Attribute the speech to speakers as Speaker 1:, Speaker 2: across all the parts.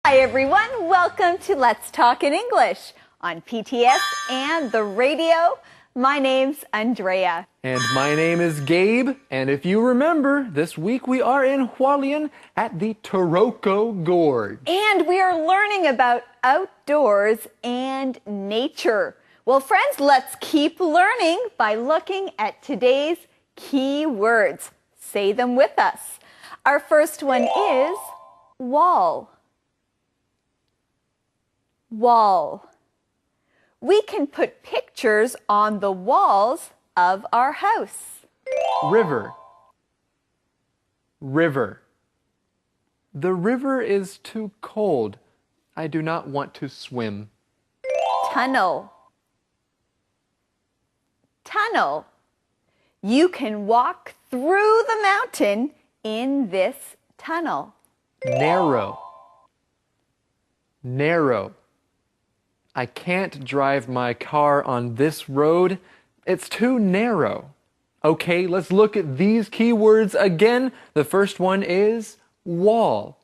Speaker 1: Hi everyone, welcome to Let's Talk in English on PTS and the radio. My name's Andrea.
Speaker 2: And my name is Gabe, and if you remember, this week we are in Hualien at the Taroko Gorge.
Speaker 1: And we are learning about outdoors and nature. Well friends, let's keep learning by looking at today's key words. Say them with us. Our first one is wall. Wall. We can put pictures on the walls of our house.
Speaker 2: River. River. The river is too cold. I do not want to swim.
Speaker 1: Tunnel. Tunnel. You can walk through the mountain in this tunnel.
Speaker 2: Narrow. Narrow. I can't drive my car on this road. It's too narrow. Okay, let's look at these keywords again. The first one is wall.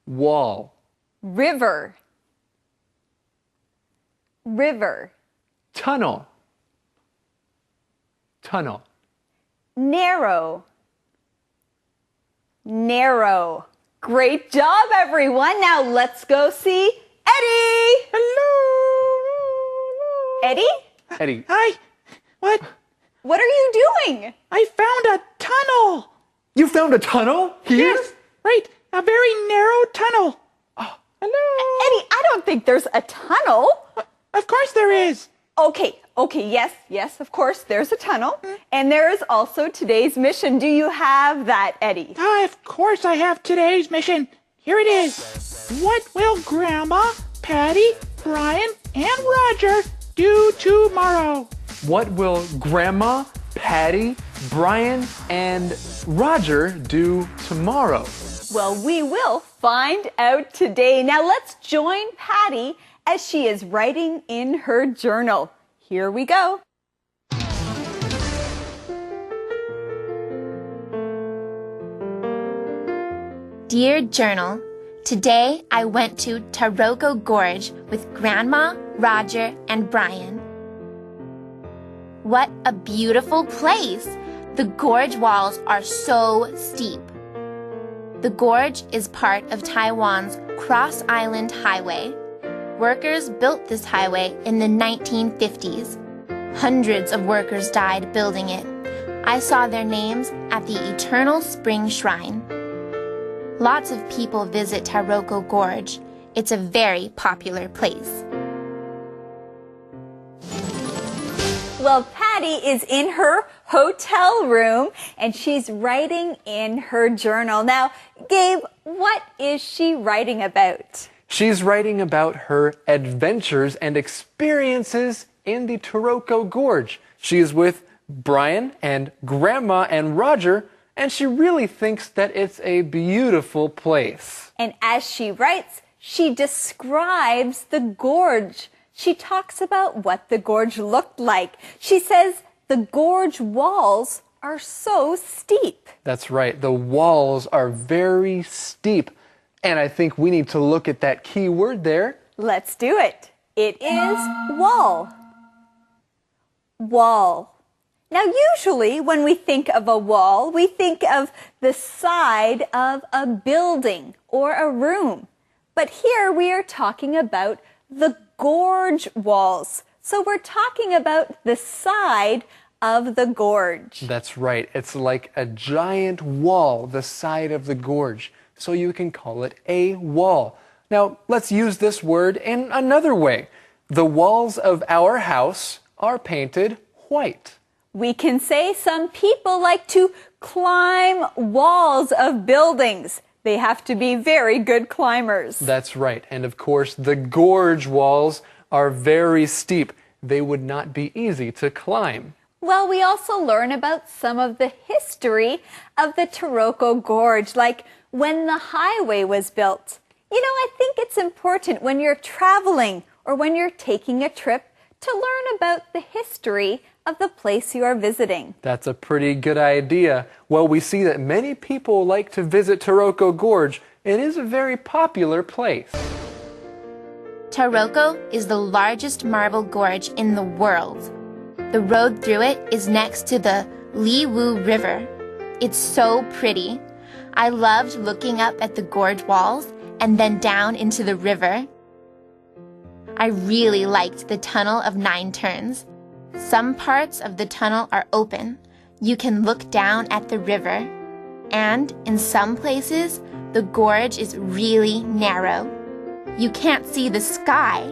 Speaker 2: Wall.
Speaker 1: River. River.
Speaker 2: Tunnel. Tunnel.
Speaker 1: Narrow. Narrow. Great job, everyone. Now let's go see Eddie.
Speaker 3: Hello.
Speaker 1: Eddie?
Speaker 2: Eddie.
Speaker 3: Hi. What?
Speaker 1: What are you doing?
Speaker 3: I found a tunnel.
Speaker 2: You found a tunnel here?
Speaker 3: Yes, right. A very narrow tunnel. Oh, hello.
Speaker 1: Eddie, I don't think there's a tunnel.
Speaker 3: Of course there is.
Speaker 1: Okay, yes, of course, there's a tunnel. And there is also today's mission. Do you have that, Eddie?
Speaker 3: Of course I have today's mission. Here it is. What will Grandma, Patty, Brian, and Roger do tomorrow?
Speaker 2: What will Grandma, Patty, Brian, and Roger do tomorrow?
Speaker 1: Well, we will find out today. Now let's join Patty as she is writing in her journal. Here we go.
Speaker 4: Dear Journal, today I went to Taroko Gorge with Grandma, Roger, and Brian. What a beautiful place! The gorge walls are so steep. The gorge is part of Taiwan's Cross Island Highway. Workers built this highway in the 1950s. Hundreds of workers died building it. I saw their names at the Eternal Spring Shrine. Lots of people visit Taroko Gorge. It's a very popular place.
Speaker 1: Well, Patty is in her hotel room and she's writing in her journal. Now, Gabe, what is she writing about?
Speaker 2: She's writing about her adventures and experiences in the Taroko Gorge. She is with Brian and Grandma and Roger, and she really thinks that it's a beautiful place.
Speaker 1: And as she writes, she describes the gorge. She talks about what the gorge looked like. She says the gorge walls are so steep.
Speaker 2: That's right. The walls are very steep. And I think we need to look at that key word there.
Speaker 1: Let's do it. It is wall. Wall. Now, usually when we think of a wall, we think of the side of a building or a room. But here we are talking about the gorge walls. So we're talking about the side of the gorge.
Speaker 2: That's right. It's like a giant wall, the side of the gorge. So you can call it a wall. Now, let's use this word in another way. The walls of our house are painted white.
Speaker 1: We can say some people like to climb walls of buildings. They have to be very good climbers.
Speaker 2: That's right. And of course, the gorge walls are very steep. They would not be easy to climb.
Speaker 1: Well, we also learn about some of the history of the Taroko Gorge, like when the highway was built. You know, I think it's important when you're traveling or when you're taking a trip to learn about the history of the place you are visiting.
Speaker 2: That's a pretty good idea. Well, we see that many people like to visit Taroko Gorge. It is a very popular place.
Speaker 4: Taroko is the largest marble gorge in the world. The road through it is next to the Liwu River. It's so pretty. I loved looking up at the gorge walls and then down into the river. I really liked the Tunnel of Nine Turns. Some parts of the tunnel are open. You can look down at the river. And in some places, the gorge is really narrow. You can't see the sky.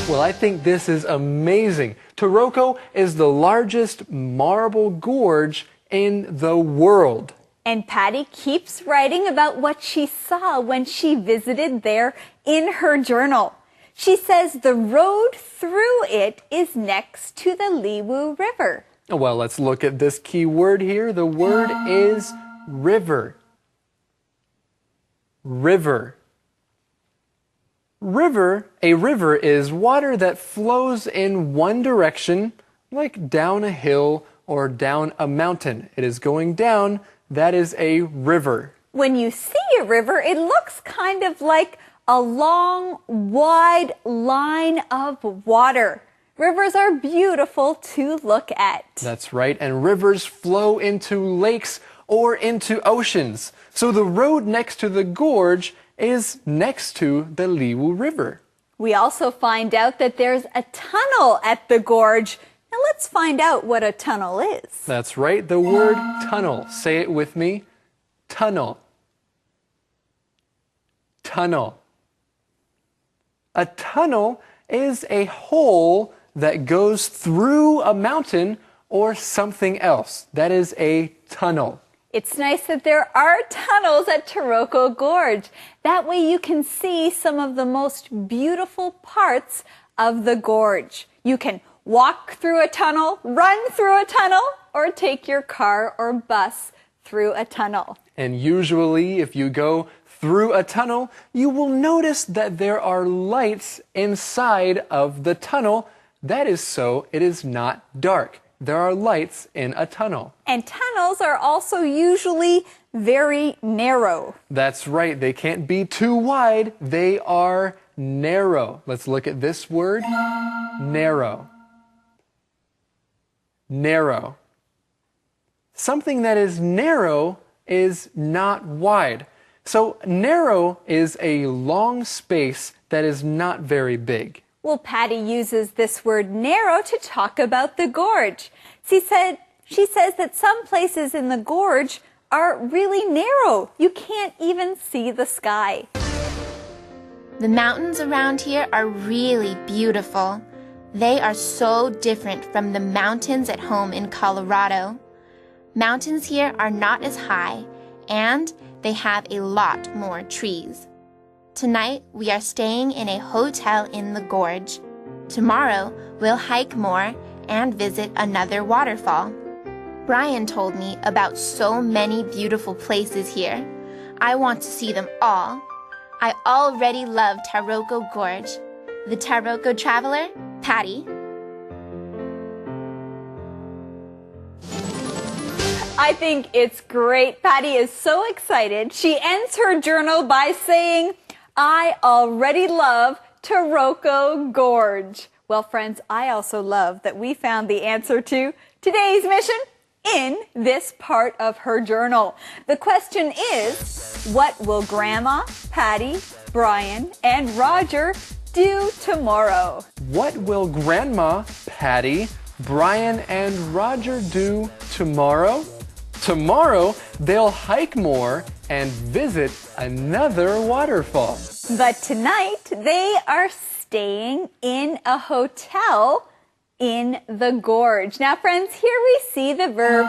Speaker 2: Well, I think this is amazing. Taroko is the largest marble gorge in the world.
Speaker 1: And Patty keeps writing about what she saw when she visited there in her journal. She says the road through it is next to the Liwu River.
Speaker 2: Well, let's look at this key word here. The word is river. River. A river is water that flows in one direction, like down a hill or down a mountain. It is going down. That is a river.
Speaker 1: When you see a river, it looks kind of like a long, wide line of water. Rivers are beautiful to look at.
Speaker 2: That's right, and rivers flow into lakes or into oceans. So the road next to the gorge is next to the Liwu River.
Speaker 1: We also find out that there's a tunnel at the gorge. Now let's find out what a tunnel is.
Speaker 2: That's right, the word tunnel. Say it with me. Tunnel. Tunnel. A tunnel is a hole that goes through a mountain or something else. That is a tunnel.
Speaker 1: It's nice that there are tunnels at Taroko Gorge. That way you can see some of the most beautiful parts of the gorge. You can walk through a tunnel, run through a tunnel, or take your car or bus through a tunnel.
Speaker 2: And usually, if you go through a tunnel, you will notice that there are lights inside of the tunnel. That is so it is not dark. There are lights in a tunnel.
Speaker 1: And tunnels are also usually very narrow.
Speaker 2: That's right. They can't be too wide. They are narrow. Let's look at this word. Narrow. Narrow. Something that is narrow is not wide. So narrow is a long space that is not very big.
Speaker 1: Well, Patty uses this word narrow to talk about the gorge. She says that some places in the gorge are really narrow. You can't even see the sky.
Speaker 4: The mountains around here are really beautiful. They are so different from the mountains at home in Colorado. Mountains here are not as high, and they have a lot more trees. Tonight, we are staying in a hotel in the gorge. Tomorrow, we'll hike more and visit another waterfall. Brian told me about so many beautiful places here. I want to see them all. I already love Taroko Gorge. The Taroko Traveler, Patty.
Speaker 1: I think it's great. Patty is so excited. She ends her journal by saying, I already love Taroko Gorge. Well, friends, I also love that we found the answer to today's mission in this part of her journal. The question is, what will Grandma, Patty, Brian, and Roger do tomorrow?
Speaker 2: What will Grandma, Patty, Brian, and Roger do tomorrow? Tomorrow, they'll hike more and visit another waterfall.
Speaker 1: But tonight, they are staying in a hotel in the gorge. Now, friends, here we see the verb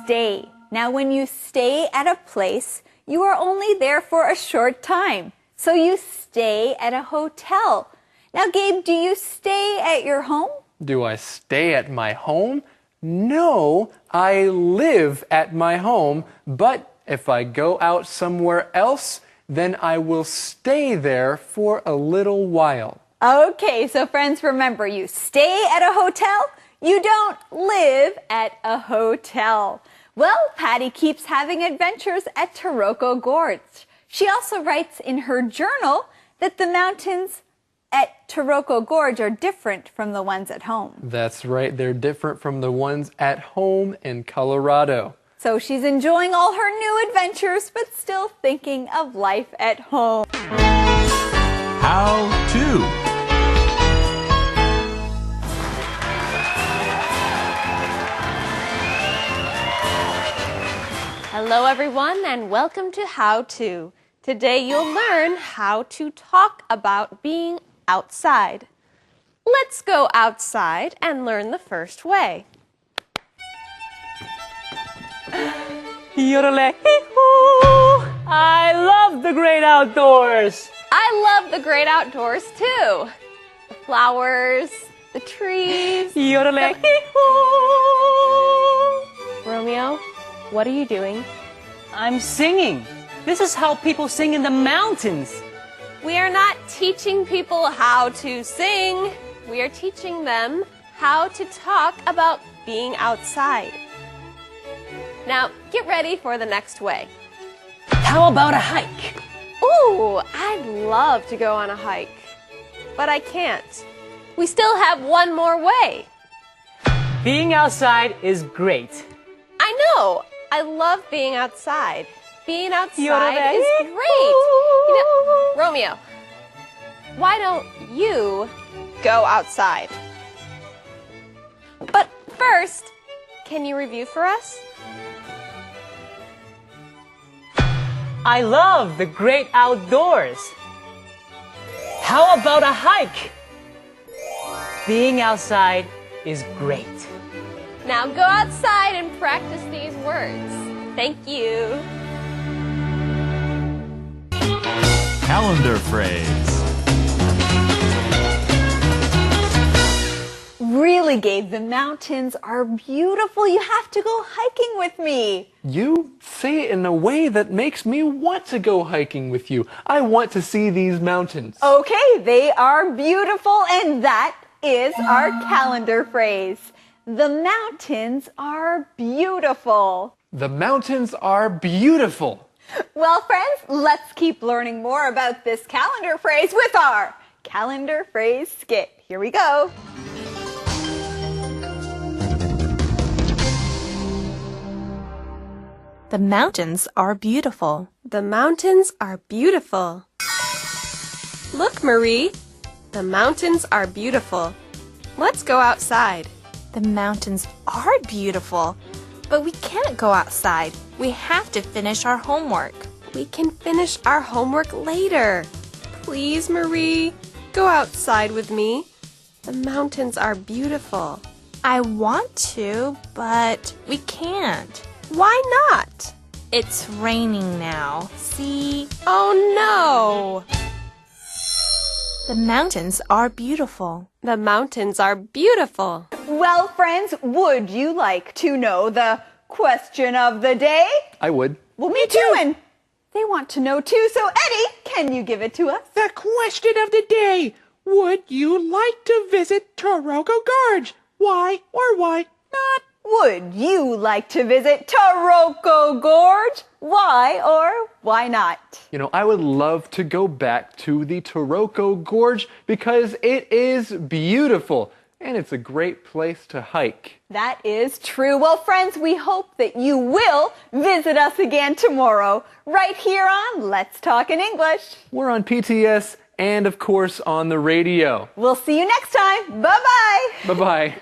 Speaker 1: stay. Now, when you stay at a place, you are only there for a short time. So you stay at a hotel. Now, Gabe, do you stay at your home?
Speaker 2: Do I stay at my home? No, I live at my home, but if I go out somewhere else, then I will stay there for a little while.
Speaker 1: Okay, so friends, remember, you stay at a hotel, you don't live at a hotel. Well, Patty keeps having adventures at Taroko Gorge. She also writes in her journal that the mountains at Taroko Gorge are different from the ones at home.
Speaker 2: That's right, they're different from the ones at home in Colorado.
Speaker 1: So she's enjoying all her new adventures, but still thinking of life at home.
Speaker 5: How to.
Speaker 6: Hello everyone and welcome to How To. Today you'll learn how to talk about being outside. Let's go outside and learn the first way.
Speaker 7: Yodelay-hee-hoo! I love the great outdoors.
Speaker 6: I love the great outdoors too. The flowers, the trees.
Speaker 7: Yodelay-hee-hoo!
Speaker 6: Romeo, what are you doing?
Speaker 7: I'm singing. This is how people sing in the mountains.
Speaker 6: We are not teaching people how to sing. We are teaching them how to talk about being outside. Now, get ready for the next way.
Speaker 7: How about a hike?
Speaker 6: Ooh, I'd love to go on a hike, but I can't. We still have one more way.
Speaker 7: Being outside is great.
Speaker 6: I know. I love being outside. Being outside is great. Romeo, why don't you go outside? But first, can you review for us?
Speaker 7: I love the great outdoors. How about a hike? Being outside is great.
Speaker 6: Now go outside and practice these words. Thank you.
Speaker 5: Calendar phrase.
Speaker 1: Really, Gabe, the mountains are beautiful. You have to go hiking with me.
Speaker 2: You say it in a way that makes me want to go hiking with you. I want to see these mountains.
Speaker 1: Okay, they are beautiful, and that is our calendar phrase. The mountains are beautiful.
Speaker 2: The mountains are beautiful.
Speaker 1: Well, friends, let's keep learning more about this calendar phrase with our calendar phrase skit. Here we go.
Speaker 8: The mountains are beautiful.
Speaker 6: The mountains are beautiful. Look, Marie. The mountains are beautiful. Let's go outside.
Speaker 8: The mountains are beautiful, but we can't go outside. We have to finish our homework.
Speaker 6: We can finish our homework later. Please, Marie, go outside with me. The mountains are beautiful.
Speaker 8: I want to, but we can't.
Speaker 6: Why not?
Speaker 8: It's raining now. See?
Speaker 6: Oh no!
Speaker 8: The mountains are beautiful.
Speaker 6: The mountains are beautiful.
Speaker 1: Well, friends, would you like to know the question of the day?
Speaker 2: I would.
Speaker 1: Well, me too, and they want to know too. So, Eddie, can you give it to us?
Speaker 3: The question of the day. Would you like to visit Taroko Gorge? Why or why not?
Speaker 1: Would you like to visit Taroko Gorge? Why or why not?
Speaker 2: You know, I would love to go back to the Taroko Gorge because it is beautiful and it's a great place to hike.
Speaker 1: That is true. Well, friends, we hope that you will visit us again tomorrow, right here on Let's Talk in English.
Speaker 2: We're on PTS and, of course, on the radio.
Speaker 1: We'll see you next time. Bye-bye.
Speaker 2: Bye-bye.